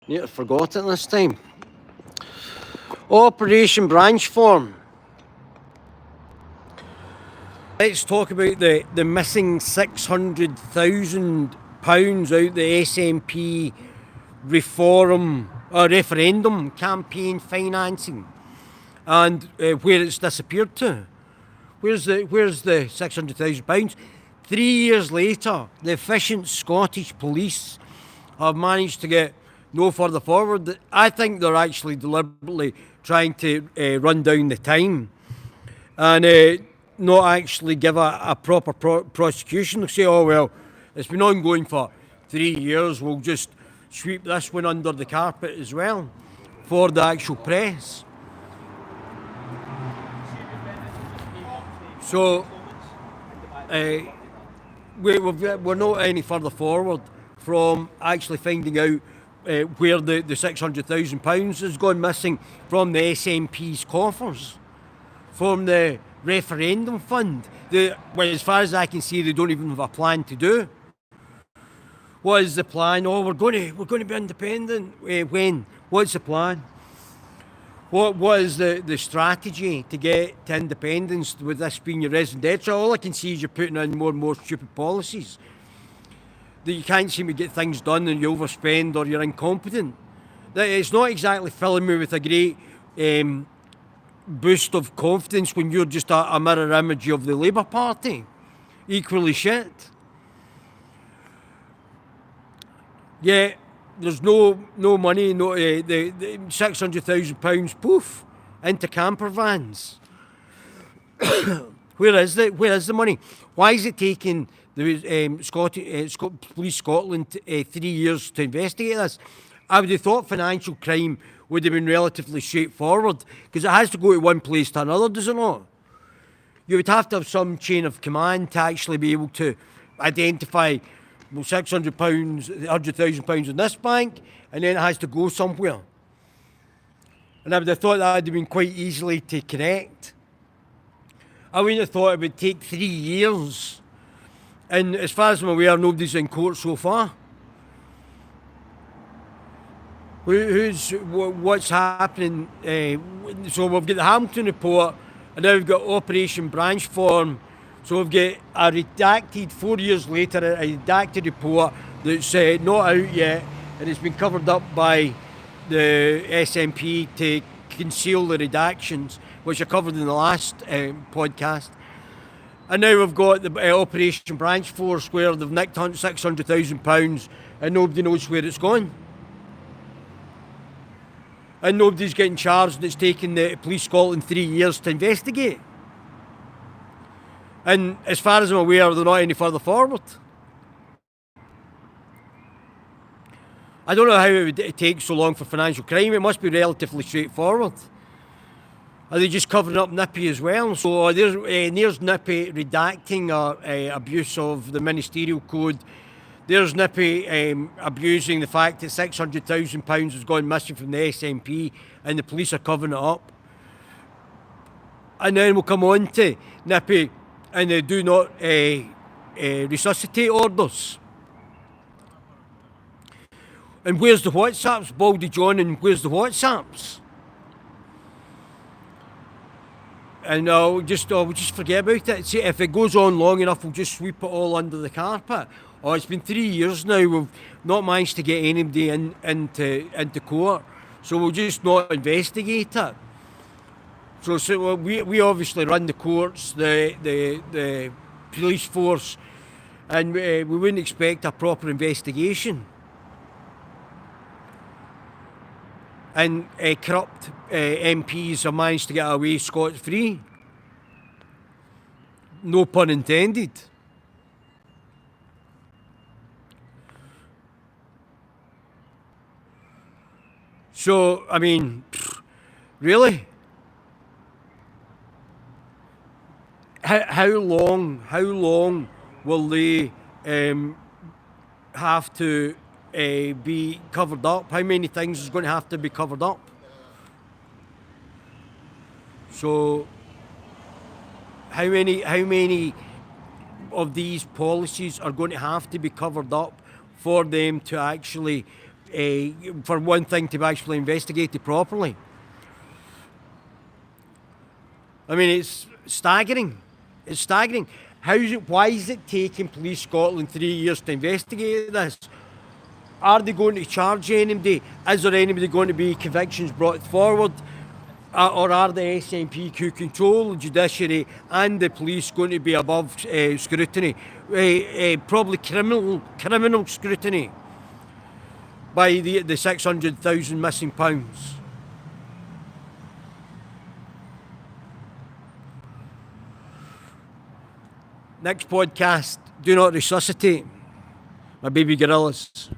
Yeah, I forgot it this time. Operation Branchform. Let's talk about the missing £600,000 out the SNP reform referendum campaign financing, and where it's disappeared to. Where's the £600,000? 3 years later, the efficient Scottish police have managed to get no further forward. I think they're actually deliberately trying to run down the time and not actually give a proper prosecution. They'll say, oh, well, it's been ongoing for 3 years, we'll just sweep this one under the carpet as well for the actual press. So we're not any further forward from actually finding out where the £600,000 has gone missing from the SNP's coffers, from the referendum fund. Well, as far as I can see, they don't even have a plan to do. What is the plan? Oh, we're going to be independent. When? What's the plan? What is the strategy to get to independence with this being your residential? All I can see is you're putting in more and more stupid policies. That you can't seem to get things done and you overspend or you're incompetent. It's not exactly filling me with a great boost of confidence when you're just a mirror image of the Labour Party. Equally shit. Yeah, there's no money, the £600,000 poof into camper vans. Where is the money? Why is it taking the Police Scotland 3 years to investigate this? I would have thought financial crime would have been relatively straightforward, because it has to go to one place to another, does it not? You would have to have some chain of command to actually be able to identify, well, £100,000 in this bank, and then it has to go somewhere. And I would have thought that would have been quite easily to connect. I wouldn't have thought it would take 3 years. And as far as I'm aware, nobody's in court so far. What's happening? So we've got the Hamilton report, and now we've got Operation Branchform. So we've got a redacted, 4 years later, a redacted report that's not out yet, and it's been covered up by the SNP to conceal the redactions, which are covered in the last podcast. And now we've got the Operation Branch Force, where they've nicked £600,000 and nobody knows where it's gone. And nobody's getting charged, and it's taken the Police Scotland 3 years to investigate. And as far as I'm aware, they're not any further forward. I don't know how it would take so long for financial crime. It must be relatively straightforward. Are they just covering up Nippy as well? So there's Nippy redacting abuse of the ministerial code. There's Nippy abusing the fact that £600,000 has gone missing from the SNP and the police are covering it up. And then we'll come on to Nippy and they do not resuscitate orders. And where's the WhatsApps, Baldy John, and where's the WhatsApps? And we'll just forget about it. See, if it goes on long enough, we'll just sweep it all under the carpet. Oh, it's been 3 years now, we've not managed to get anybody into court, so we'll just not investigate it. So we obviously run the courts, the police force, and we wouldn't expect a proper investigation. And corrupt MPs have managed to get away scot-free. No pun intended. So, I mean, really? How long will they have to be covered up? How many things is going to have to be covered up? So how many of these policies are going to have to be covered up for them to actually for one thing to be actually investigated properly. I mean, it's staggering. It's staggering. Why is it taking Police Scotland 3 years to investigate this? Are they going to charge anybody? Is there anybody going to be convictions brought forward? Or are the SNP who control the judiciary and the police going to be above scrutiny? Probably criminal scrutiny by the 600,000 missing pounds. Next podcast, do not resuscitate my baby gorillas.